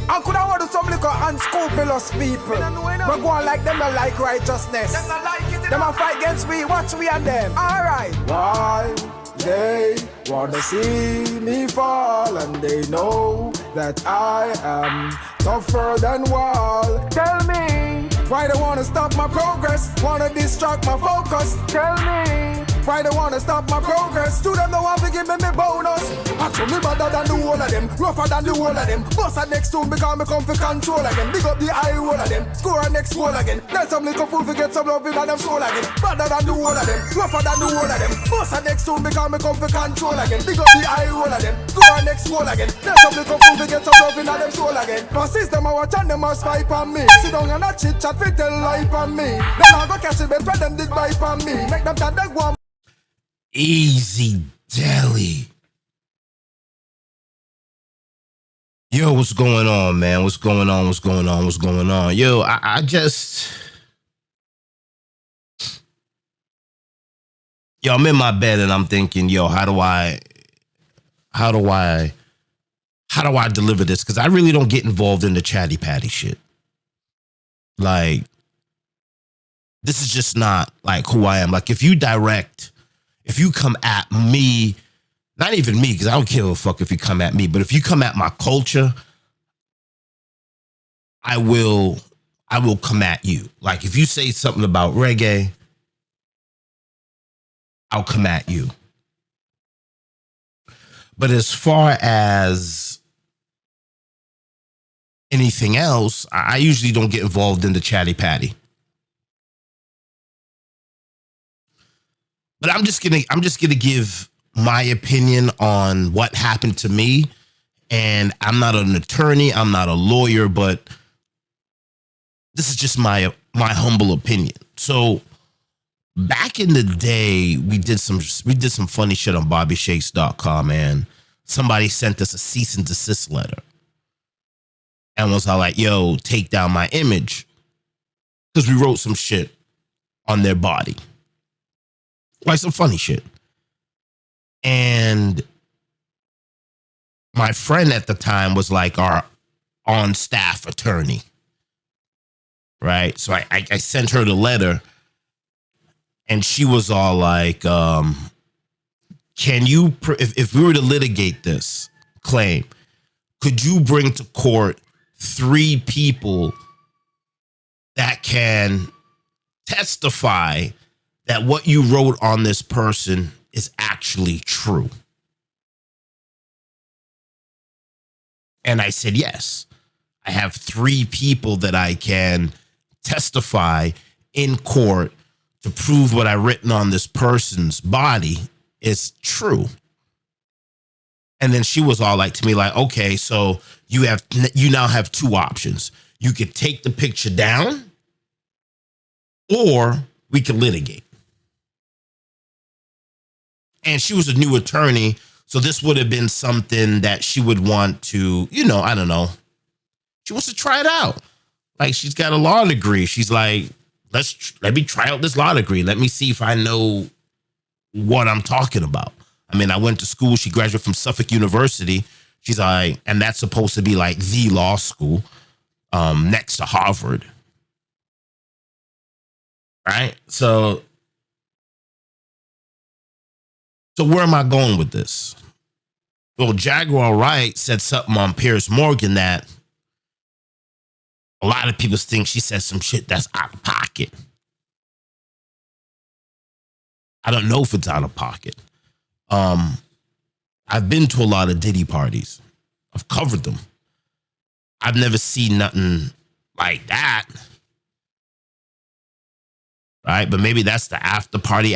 I could have ordered some little unscrupulous people. But go on like them not like righteousness. Them a fight against me, watch me and them. Alright. Why they wanna see me fall, and they know that I am tougher than wall. Tell me why they wanna stop my progress, wanna distract my focus. Tell me why they wanna stop my progress. To them, no one to give me bonus. Actually, me better than the whole of them, rougher than the whole of them. Boss at next to because me come for control again. Big up the eye roll of them, score a next goal again. Then some little fool to get some love in them soul again. Better than the whole of them, rougher than the whole of them. Boss at next to because me come for control again. Big up the eye roll of them, score a next goal again. Then some little fool to get some love in them soul again. My system I watch and them a spy on me. Sit down and a chit chat fi tell life on me. Them a go catch it bet where them did buy on me. Make them that one. Easy Deli. Yo, what's going on, man? What's going on? What's going on? What's going on? Yo, I just... Yo, I'm in my bed and I'm thinking, yo, how do I deliver this? Because I really don't get involved in the chatty patty shit. Like, this is just not like who I am. Like, if you come at me, not even me, because I don't give a fuck if you come at me, but if you come at my culture, I will come at you. Like, if you say something about reggae, I'll come at you. But as far as anything else, I usually don't get involved in the chatty patty. But I'm just gonna give my opinion on what happened to me. And I'm not an attorney, I'm not a lawyer, but this is just my humble opinion. So back in the day, we did some funny shit on BobbyShakes.com, and somebody sent us a cease and desist letter and was all like, yo, take down my image, because we wrote some shit on their body. Like some funny shit. And my friend at the time was like our on-staff attorney. Right? So I sent her the letter, and she was all like, can you, if we were to litigate this claim, could you bring to court 3 people that can testify that what you wrote on this person is actually true? And I said, yes. I have 3 people that I can testify in court to prove what I've written on this person's body is true. And then she was all like to me, like, okay, so you now have 2 options. You could take the picture down, or we could litigate. And she was a new attorney, so this would have been something that she would want to, I don't know. She wants to try it out. Like, she's got a law degree. She's like, let me try out this law degree. Let me see if I know what I'm talking about. I mean, I went to school. She graduated from Suffolk University. She's like, and that's supposed to be like the law school next to Harvard. Right? So where am I going with this? Well, Jaguar Wright said something on Piers Morgan that a lot of people think she said some shit that's out of pocket. I don't know if it's out of pocket. I've been to a lot of Diddy parties. I've covered them. I've never seen nothing like that. Right? But maybe that's the after party.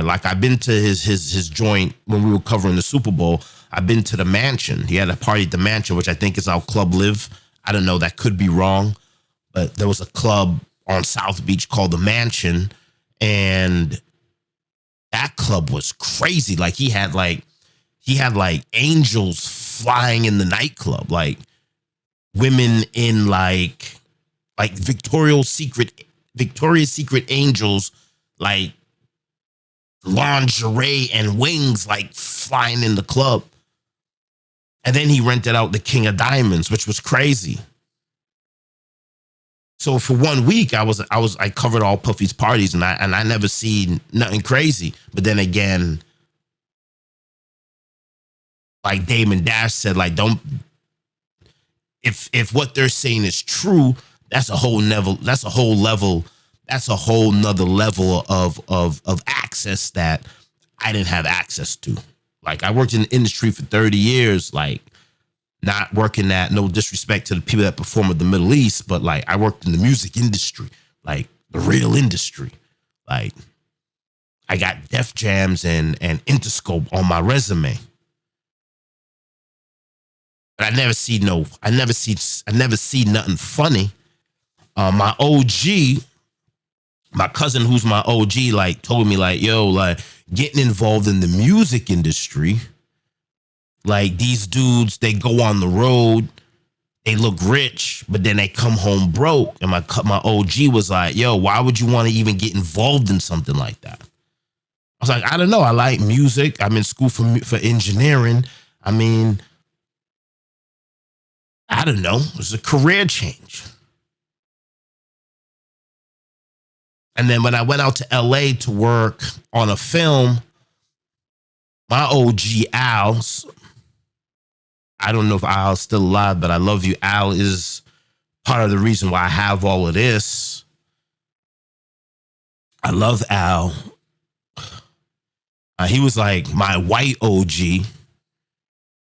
Like, I've been to his joint when we were covering the Super Bowl. I've been to the mansion. He had a party at the mansion, which I think is how Club Live. I don't know. That could be wrong. But there was a club on South Beach called the Mansion. And that club was crazy. Like, he had angels flying in the nightclub. Like, women in like Victoria's Secret angels, like lingerie and wings, like flying in the club. And then he rented out the King of Diamonds, which was crazy. So for 1 week, I covered all Puffy's parties, and I never seen nothing crazy. But then again, like Damon Dash said, like, don't, if what they're saying is true, that's a whole nother level of access that I didn't have access to. Like, I worked in the industry for 30 years, like, not working at, no disrespect to the people that perform in the Middle East, but like, I worked in the music industry, like the real industry. Like, I got Def Jams and Interscope on my resume. But I never see nothing funny. My OG, my cousin who's my OG, like, told me, like, yo, like, getting involved in the music industry, like, these dudes, they go on the road, they look rich, but then they come home broke. And my OG was like, yo, why would you want to even get involved in something like that? I was like, I don't know. I like music. I'm in school for engineering. I mean, I don't know. It's a career change. And then when I went out to LA to work on a film, my OG Al's, I don't know if Al's still alive, but I love you. Al is part of the reason why I have all of this. I love Al. He was like my white OG.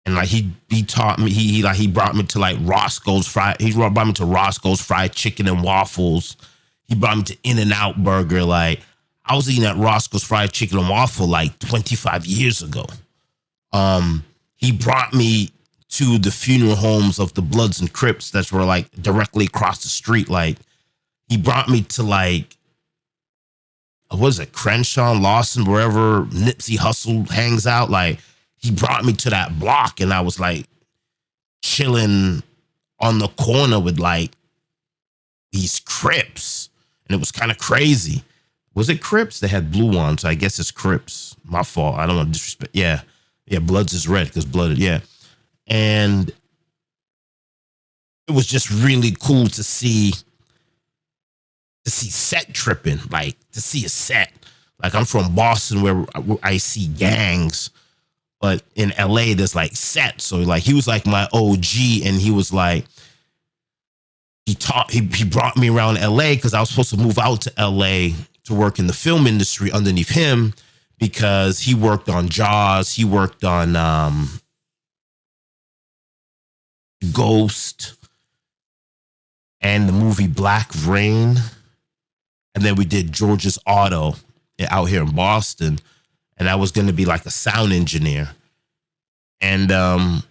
And like he taught me, he brought me to like Roscoe's fried, he brought me to Roscoe's fried chicken and waffles. He brought me to In-N-Out Burger. Like, I was eating at Roscoe's fried chicken and waffle like 25 years ago. He brought me to the funeral homes of the Bloods and Crips that were like directly across the street. Like, he brought me to like, what is it, Crenshaw, Lawson, wherever Nipsey Hussle hangs out. Like, he brought me to that block, and I was like chilling on the corner with like these Crips, and it was kind of crazy. Was it Crips? They had blue on, so I guess it's Crips. My fault. I don't want to disrespect. Yeah, Bloods is red because blooded. Yeah, and it was just really cool to see set tripping, like to see a set. Like, I'm from Boston where I see gangs, but in LA there's like sets. So like, he was like my OG, and he was like, he brought me around LA because I was supposed to move out to LA to work in the film industry underneath him, because he worked on Jaws, he worked on Ghost and the movie Black Rain. And then we did George's Auto out here in Boston, and I was going to be like a sound engineer. And I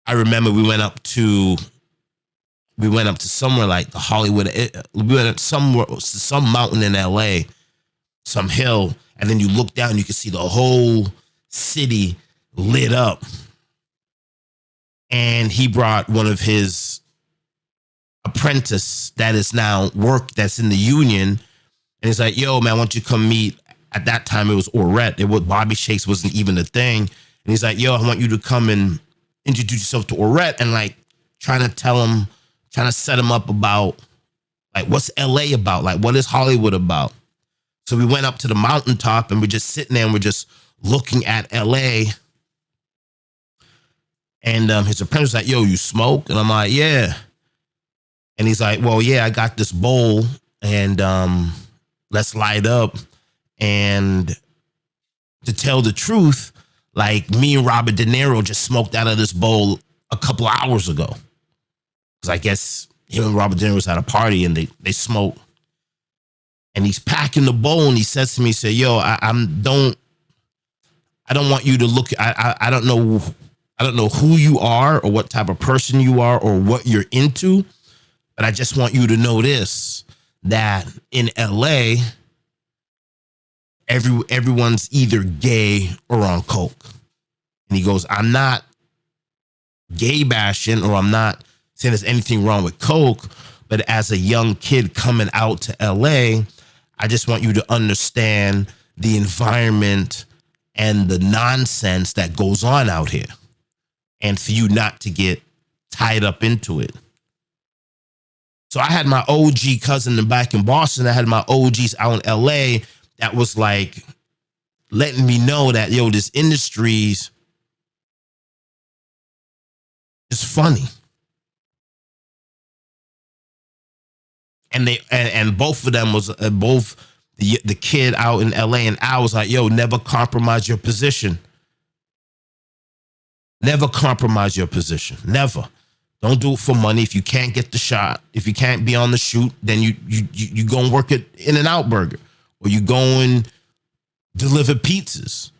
remember we went up to somewhere like the Hollywood. We went up somewhere, some mountain in LA, some hill, and then you look down, you can see the whole city lit up. And he brought one of his apprentice that is now that's in the union, and he's like, yo, man, why don't you come meet? At that time it was Orette. Bobby Shakes wasn't even a thing. And he's like, yo, I want you to come and introduce yourself to Orette, and like trying to set him up about like, what's LA about? Like, what is Hollywood about? So we went up to the mountaintop, and we're just sitting there, and we're just looking at LA. And his apprentice was like, yo, you smoke? And I'm like, yeah. And he's like, well, yeah, I got this bowl, and let's light up. And to tell the truth, like, me and Robert De Niro just smoked out of this bowl a couple of hours ago. Because I guess him and Robert De Niro was at a party, and they smoked. And he's packing the bowl, and he says to me, he said, yo, I don't want you to look, I don't know who you are or what type of person you are or what you're into. But I just want you to know this, that in LA, everyone's either gay or on coke. And he goes, I'm not gay bashing, or I'm not saying there's anything wrong with coke, but as a young kid coming out to LA, I just want you to understand the environment and the nonsense that goes on out here. and for you not to get tied up into it. So I had my OG cousin back in Boston. I had my OGs out in LA that was like letting me know that, yo, this industry's is funny. And both of them was both the kid out in LA and I was like, yo, never compromise your position. Never compromise your position. Never. Don't do it for money. If you can't get the shot, if you can't be on the shoot, then you go and work at In-N-Out Burger, or you go and deliver pizzas.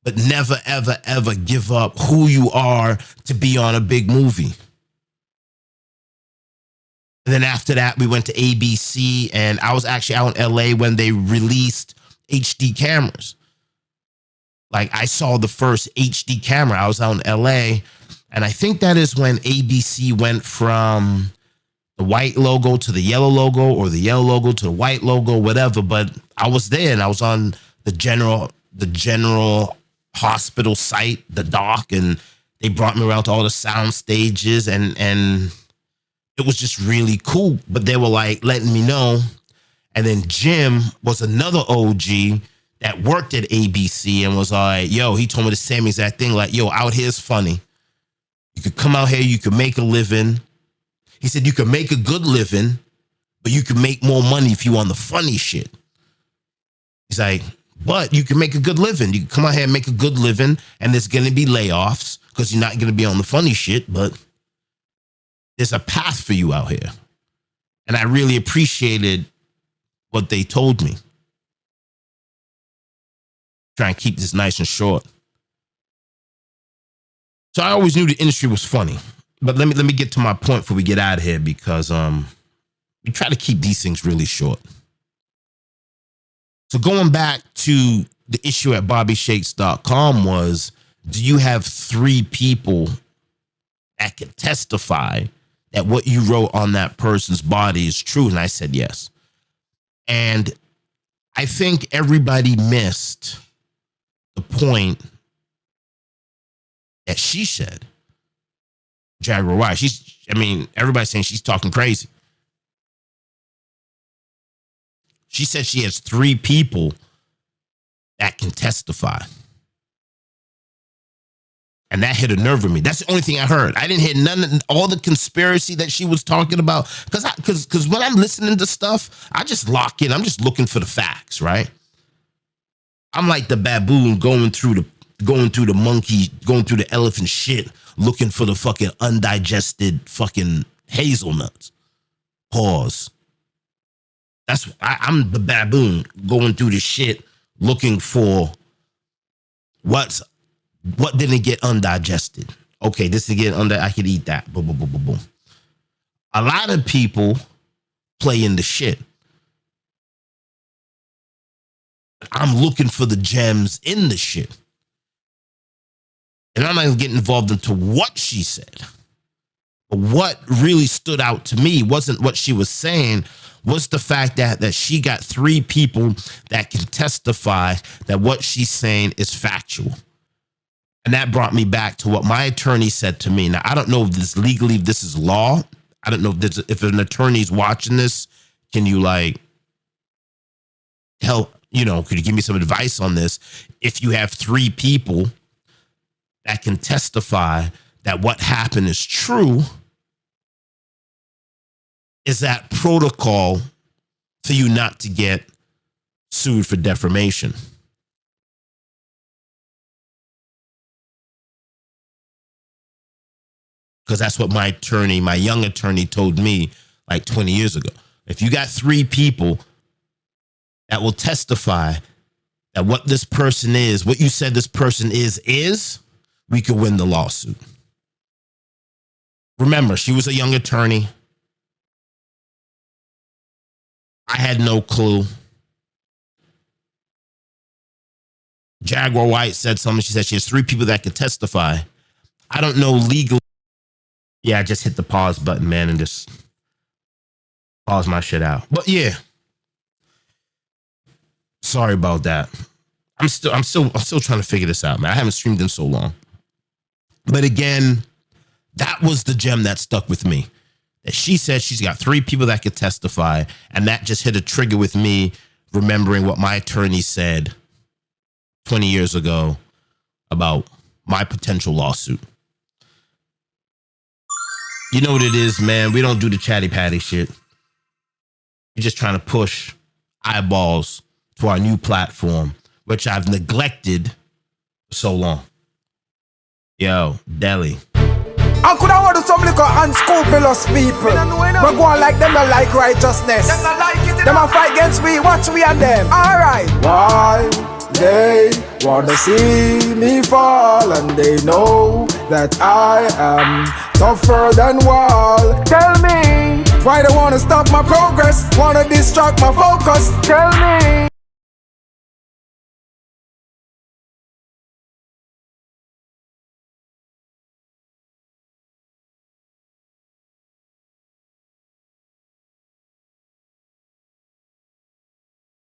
But never, ever, ever give up who you are to be on a big movie. And then after that, we went to ABC, and I was actually out in LA when they released HD cameras. Like, I saw the first HD camera. I was out in LA, and I think that is when ABC went from the white logo to the yellow logo, or the yellow logo to the white logo, whatever. But I was there, and I was on the general hospital site, the dock, and they brought me around to all the sound stages, and it was just really cool. But they were like letting me know. And then Jim was another OG that worked at ABC and was like, yo, he told me the same exact thing. Like, yo, out here's funny. You could come out here, you could make a living. He said you could make a good living, but you could make more money if you on the funny shit. He's like, but you can make a good living. You can come out here and make a good living, and there's going to be layoffs because you're not going to be on the funny shit, but there's a path for you out here. And I really appreciated what they told me. Try and keep this nice and short. So I always knew the industry was funny. But let me get to my point before we get out of here, because we try to keep these things really short. So going back to the issue at bobbyshakes.com was, do you have 3 people that can testify that what you wrote on that person's body is true? And I said yes. And I think everybody missed the point that she said. Jaguar Wright. Everybody's saying she's talking crazy. She said she has 3 people that can testify. And that hit a nerve with me. That's the only thing I heard. I didn't hear all the conspiracy that she was talking about. Because when I'm listening to stuff, I just lock in. I'm just looking for the facts, right? I'm like the baboon going through the monkey, going through the elephant shit, looking for the fucking undigested fucking hazelnuts. Pause. I'm the baboon going through the shit, looking for what didn't get undigested. Okay, this to get I could eat that. Boom, boom, boom, boom, boom. A lot of people play in the shit. I'm looking for the gems in the shit. And I'm not going to get involved into what she said. But what really stood out to me wasn't what she was saying, was the fact that she got 3 people that can testify that what she's saying is factual. And that brought me back to what my attorney said to me. Now, I don't know if this legally, if this is law. I don't know if an attorney's watching this. Can you help, could you give me some advice on this? If you have 3 people that can testify that what happened is true, is that protocol for you not to get sued for defamation? Because that's what my young attorney told me like 20 years ago. If you got 3 people that will testify that what this person is, what you said this person is, we could win the lawsuit. Remember, she was a young attorney. I had no clue. Jaguar Wright said something. She said she has 3 people that can testify. I don't know legally. Yeah, I just hit the pause button, man, and just pause my shit out. But yeah, sorry about that. I'm still trying to figure this out, man. I haven't streamed in so long. But again, that was the gem that stuck with me. That she said she's got 3 people that could testify, and that just hit a trigger with me, remembering what my attorney said 20 years ago about my potential lawsuit. You know what it is, man. We don't do the chatty patty shit. We're just trying to push eyeballs to our new platform, which I've neglected for so long. Yo, Delhi. I could have ordered some liquor unscrupulous people. But go on like them that like righteousness. Them a fight against we, watch we and them. Alright. Why they wanna see me fall, and they know that I am tougher than wall. Tell me, why they wanna stop my progress? Wanna distract my focus? Tell me.